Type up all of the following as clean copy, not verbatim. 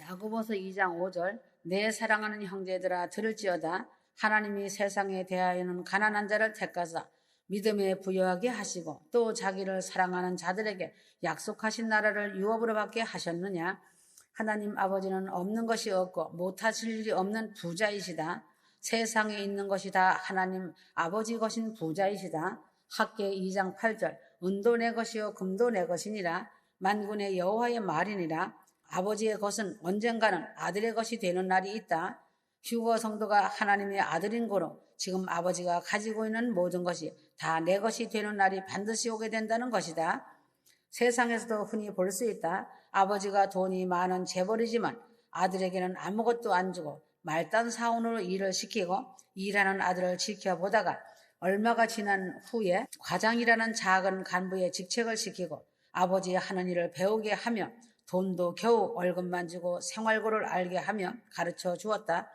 야고보서 2장 5절 내 사랑하는 형제들아 들을지어다 하나님이 세상에 대하여는 가난한 자를 택하사 믿음에 부여하게 하시고 또 자기를 사랑하는 자들에게 약속하신 나라를 유업으로 받게 하셨느냐. 하나님 아버지는 없는 것이 없고 못하실 일이 없는 부자이시다. 세상에 있는 것이 다 하나님 아버지 것인 부자이시다. 학개 2장 8절 은도 내 것이요 금도 내 것이니라. 만군의 여호와의 말이니라. 아버지의 것은 언젠가는 아들의 것이 되는 날이 있다. 휴거 성도가 하나님의 아들인 고로 지금 아버지가 가지고 있는 모든 것이 다 내 것이 되는 날이 반드시 오게 된다는 것이다. 세상에서도 흔히 볼 수 있다. 아버지가 돈이 많은 재벌이지만 아들에게는 아무것도 안 주고 말단 사원으로 일을 시키고 일하는 아들을 지켜보다가 얼마가 지난 후에 과장이라는 작은 간부의 직책을 시키고 아버지의 하는 일을 배우게 하며 돈도 겨우 월급만 주고 생활고를 알게 하며 가르쳐 주었다.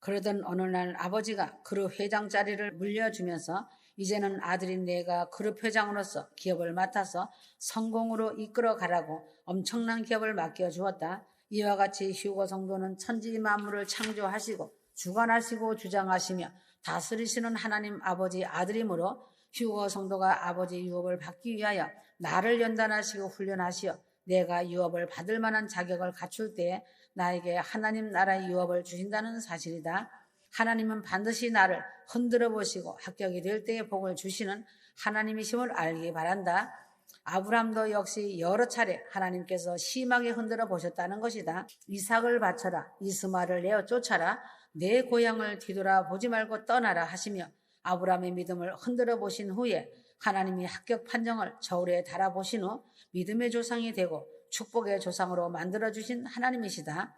그러던 어느 날 아버지가 그룹 회장 자리를 물려주면서 이제는 아들인 내가 그룹 회장으로서 기업을 맡아서 성공으로 이끌어 가라고 엄청난 기업을 맡겨주었다. 이와 같이 휴거 성도는 천지 만물을 창조하시고 주관하시고 주장하시며 다스리시는 하나님 아버지 아들이므로 휴거 성도가 아버지 유업을 받기 위하여 나를 연단하시고 훈련하시어 내가 유업을 받을 만한 자격을 갖출 때에 나에게 하나님 나라의 유업을 주신다는 사실이다. 하나님은 반드시 나를 흔들어 보시고 합격이 될 때에 복을 주시는 하나님이심을 알기 바란다. 아브람도 역시 여러 차례 하나님께서 심하게 흔들어 보셨다는 것이다. 이삭을 바쳐라, 이스마엘을 내어 쫓아라, 내 고향을 뒤돌아보지 말고 떠나라 하시며 아브람의 믿음을 흔들어 보신 후에 하나님이 합격 판정을 저울에 달아보신 후 믿음의 조상이 되고 축복의 조상으로 만들어주신 하나님이시다.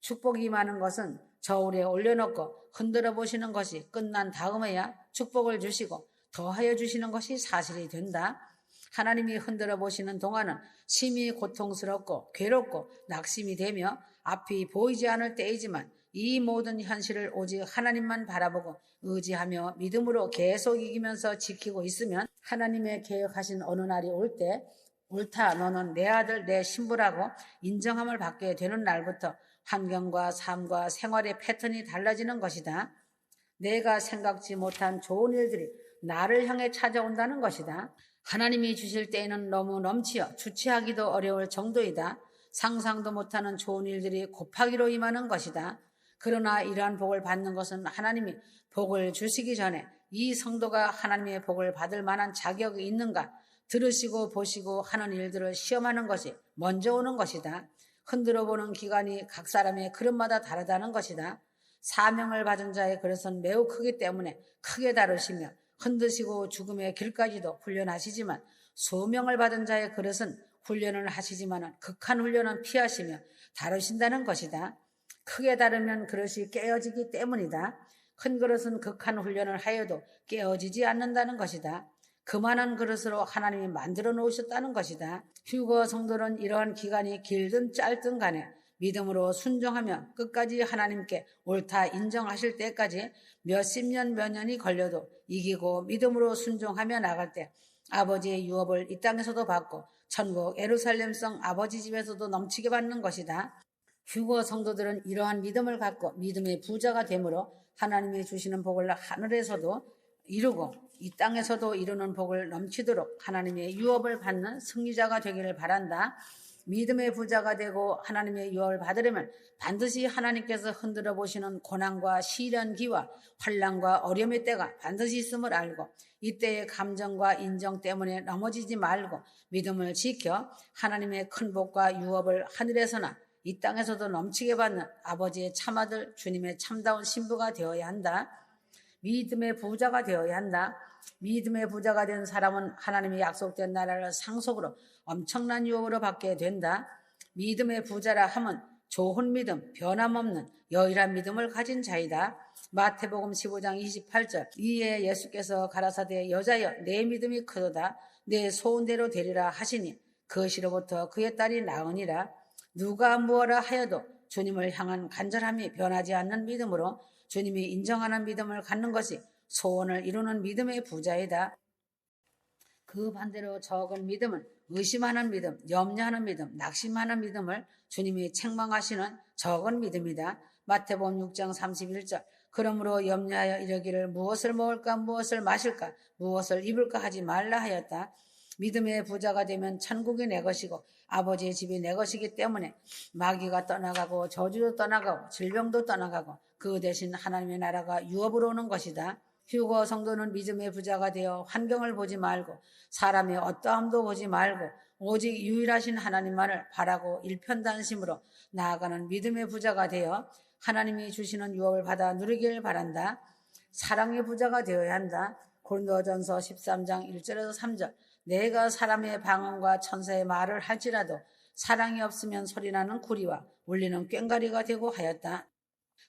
축복이 많은 것은 저울에 올려놓고 흔들어 보시는 것이 끝난 다음에야 축복을 주시고 더하여 주시는 것이 사실이 된다. 하나님이 흔들어 보시는 동안은 심히 고통스럽고 괴롭고 낙심이 되며 앞이 보이지 않을 때이지만 이 모든 현실을 오직 하나님만 바라보고 의지하며 믿음으로 계속 이기면서 지키고 있으면 하나님의 계획하신 어느 날이 올 때 옳다 너는 내 아들 내 신부라고 인정함을 받게 되는 날부터 환경과 삶과 생활의 패턴이 달라지는 것이다. 내가 생각지 못한 좋은 일들이 나를 향해 찾아온다는 것이다. 하나님이 주실 때에는 너무 넘치어 주체하기도 어려울 정도이다. 상상도 못하는 좋은 일들이 곱하기로 임하는 것이다. 그러나 이러한 복을 받는 것은 하나님이 복을 주시기 전에 이 성도가 하나님의 복을 받을 만한 자격이 있는가 들으시고 보시고 하는 일들을 시험하는 것이 먼저 오는 것이다. 흔들어 보는 기간이 각 사람의 그릇마다 다르다는 것이다. 사명을 받은 자의 그릇은 매우 크기 때문에 크게 다루시며 흔드시고 죽음의 길까지도 훈련하시지만 소명을 받은 자의 그릇은 훈련을 하시지만 극한 훈련은 피하시며 다루신다는 것이다. 크게 다루면 그릇이 깨어지기 때문이다. 큰 그릇은 극한 훈련을 하여도 깨어지지 않는다는 것이다. 그만한 그릇으로 하나님이 만들어 놓으셨다는 것이다. 휴거 성도는 이러한 기간이 길든 짧든 간에 믿음으로 순종하며 끝까지 하나님께 옳다 인정하실 때까지 몇십 년 몇 년이 걸려도 이기고 믿음으로 순종하며 나갈 때 아버지의 유업을 이 땅에서도 받고 천국 예루살렘성 아버지 집에서도 넘치게 받는 것이다. 휴거 성도들은 이러한 믿음을 갖고 믿음의 부자가 되므로 하나님이 주시는 복을 하늘에서도 이루고 이 땅에서도 이루는 복을 넘치도록 하나님의 유업을 받는 승리자가 되기를 바란다. 믿음의 부자가 되고 하나님의 유업을 받으려면 반드시 하나님께서 흔들어 보시는 고난과 시련기와 환난과 어려움의 때가 반드시 있음을 알고 이때의 감정과 인정 때문에 넘어지지 말고 믿음을 지켜 하나님의 큰 복과 유업을 하늘에서나 이 땅에서도 넘치게 받는 아버지의 참아들 주님의 참다운 신부가 되어야 한다. 믿음의 부자가 되어야 한다. 믿음의 부자가 된 사람은 하나님의 약속된 나라를 상속으로 엄청난 유업으로 받게 된다. 믿음의 부자라 함은 좋은 믿음, 변함없는 여일한 믿음을 가진 자이다. 마태복음 15장 28절 이에 예수께서 가라사대 여자여 내 믿음이 크도다. 내 소원대로 되리라 하시니 그것이로부터 그의 딸이 나으니라. 누가 무엇라 하여도 주님을 향한 간절함이 변하지 않는 믿음으로 주님이 인정하는 믿음을 갖는 것이 소원을 이루는 믿음의 부자이다. 그 반대로 적은 믿음은 의심하는 믿음, 염려하는 믿음, 낙심하는 믿음을 주님이 책망하시는 적은 믿음이다. 마태복음 6장 31절. 그러므로 염려하여 이르기를 무엇을 먹을까 무엇을 마실까 무엇을 입을까 하지 말라 하였다. 믿음의 부자가 되면 천국이 내 것이고 아버지의 집이 내 것이기 때문에 마귀가 떠나가고 저주도 떠나가고 질병도 떠나가고 그 대신 하나님의 나라가 유업으로 오는 것이다. 휴거 성도는 믿음의 부자가 되어 환경을 보지 말고 사람의 어떠함도 보지 말고 오직 유일하신 하나님만을 바라고 일편단심으로 나아가는 믿음의 부자가 되어 하나님이 주시는 유업을 받아 누리길 바란다. 사랑의 부자가 되어야 한다. 고린도전서 13장 1절에서 3절. 내가 사람의 방언과 천사의 말을 할지라도 사랑이 없으면 소리나는 구리와 울리는 꽹과리가 되고 하였다.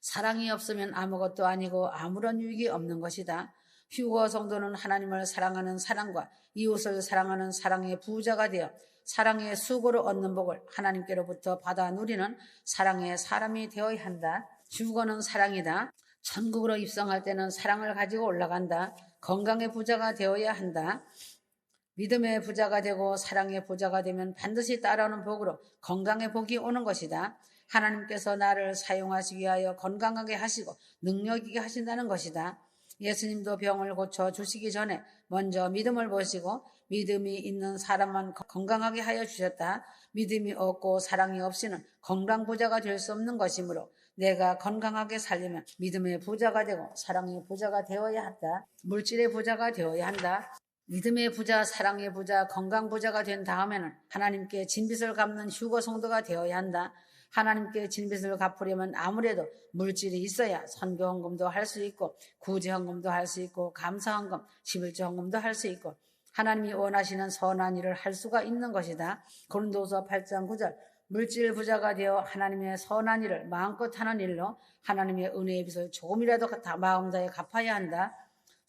사랑이 없으면 아무것도 아니고 아무런 유익이 없는 것이다. 휴거 성도는 하나님을 사랑하는 사랑과 이웃을 사랑하는 사랑의 부자가 되어 사랑의 수고로 얻는 복을 하나님께로부터 받아 누리는 사랑의 사람이 되어야 한다. 휴거는 사랑이다. 천국으로 입성할 때는 사랑을 가지고 올라간다. 건강의 부자가 되어야 한다. 믿음의 부자가 되고 사랑의 부자가 되면 반드시 따라오는 복으로 건강의 복이 오는 것이다. 하나님께서 나를 사용하시기 위하여 건강하게 하시고 능력 있게 하신다는 것이다. 예수님도 병을 고쳐 주시기 전에 먼저 믿음을 보시고 믿음이 있는 사람만 건강하게 하여 주셨다. 믿음이 없고 사랑이 없이는 건강 부자가 될 수 없는 것이므로 내가 건강하게 살려면 믿음의 부자가 되고 사랑의 부자가 되어야 한다. 물질의 부자가 되어야 한다. 믿음의 부자, 사랑의 부자, 건강 부자가 된 다음에는 하나님께 진빚을 갚는 휴거 성도가 되어야 한다. 하나님께 진빚을 갚으려면 아무래도 물질이 있어야 선교 헌금도 할 수 있고 구제 헌금도 할 수 있고 감사 헌금, 11조 헌금도 할 수 있고 하나님이 원하시는 선한 일을 할 수가 있는 것이다. 고린도서 8장 9절. 물질 부자가 되어 하나님의 선한 일을 마음껏 하는 일로 하나님의 은혜의 빚을 조금이라도 마음 다해 갚아야 한다.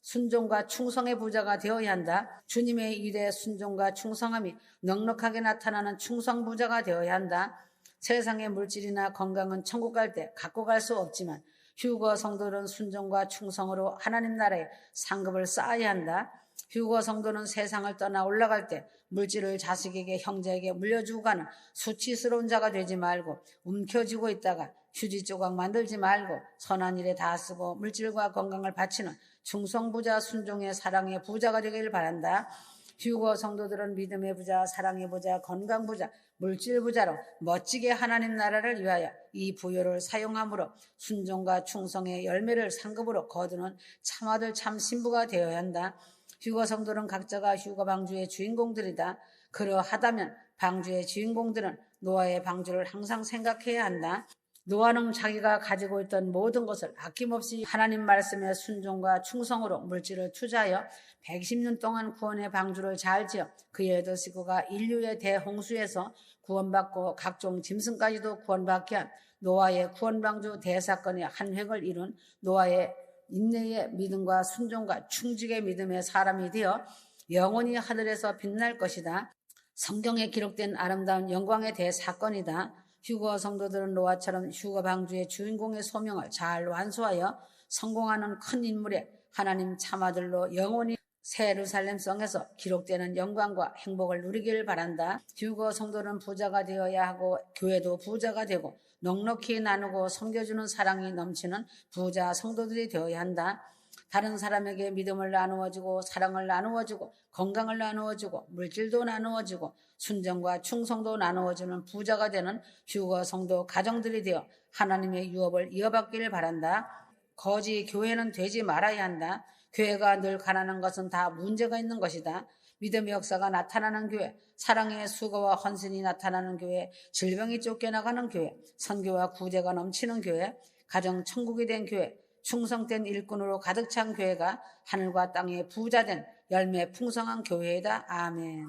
순종과 충성의 부자가 되어야 한다. 주님의 일에 순종과 충성함이 넉넉하게 나타나는 충성 부자가 되어야 한다. 세상의 물질이나 건강은 천국 갈 때 갖고 갈 수 없지만 휴거 성도는 순종과 충성으로 하나님 나라에 상급을 쌓아야 한다. 휴거 성도는 세상을 떠나 올라갈 때 물질을 자식에게 형제에게 물려주고 가는 수치스러운 자가 되지 말고 움켜쥐고 있다가 휴지 조각 만들지 말고 선한 일에 다 쓰고 물질과 건강을 바치는 충성부자 순종의 사랑의 부자가 되길 바란다. 휴거 성도들은 믿음의 부자, 사랑의 부자, 건강 부자, 물질 부자로 멋지게 하나님 나라를 위하여 이 부요를 사용함으로 순종과 충성의 열매를 상급으로 거두는 참아들 참 신부가 되어야 한다. 휴거 성도는 각자가 휴거 방주의 주인공들이다. 그러하다면 방주의 주인공들은 노아의 방주를 항상 생각해야 한다. 노아는 자기가 가지고 있던 모든 것을 아낌없이 하나님 말씀의 순종과 충성으로 물질을 투자하여 110년 동안 구원의 방주를 잘 지어 그의 8식구가 인류의 대홍수에서 구원받고 각종 짐승까지도 구원받게 한 노아의 구원방주 대사건의 한 획을 이룬 노아의 인내의 믿음과 순종과 충직의 믿음의 사람이 되어 영원히 하늘에서 빛날 것이다. 성경에 기록된 아름다운 영광의 대사건이다. 휴거 성도들은 노아처럼 휴거 방주의 주인공의 소명을 잘 완수하여 성공하는 큰 인물의 하나님 참아들로 영원히 새 예루살렘 성에서 기록되는 영광과 행복을 누리길 바란다. 휴거 성도는 부자가 되어야 하고 교회도 부자가 되고 넉넉히 나누고 섬겨주는 사랑이 넘치는 부자 성도들이 되어야 한다. 다른 사람에게 믿음을 나누어주고 사랑을 나누어주고 건강을 나누어주고 물질도 나누어주고 순정과 충성도 나누어주는 부자가 되는 휴거 성도 가정들이 되어 하나님의 유업을 이어받기를 바란다. 거지 교회는 되지 말아야 한다. 교회가 늘 가난한 것은 다 문제가 있는 것이다. 믿음의 역사가 나타나는 교회, 사랑의 수고와 헌신이 나타나는 교회, 질병이 쫓겨나가는 교회, 선교와 구제가 넘치는 교회, 가정 천국이 된 교회, 충성된 일꾼으로 가득 찬 교회가 하늘과 땅의 부자된 열매 풍성한 교회이다. 아멘.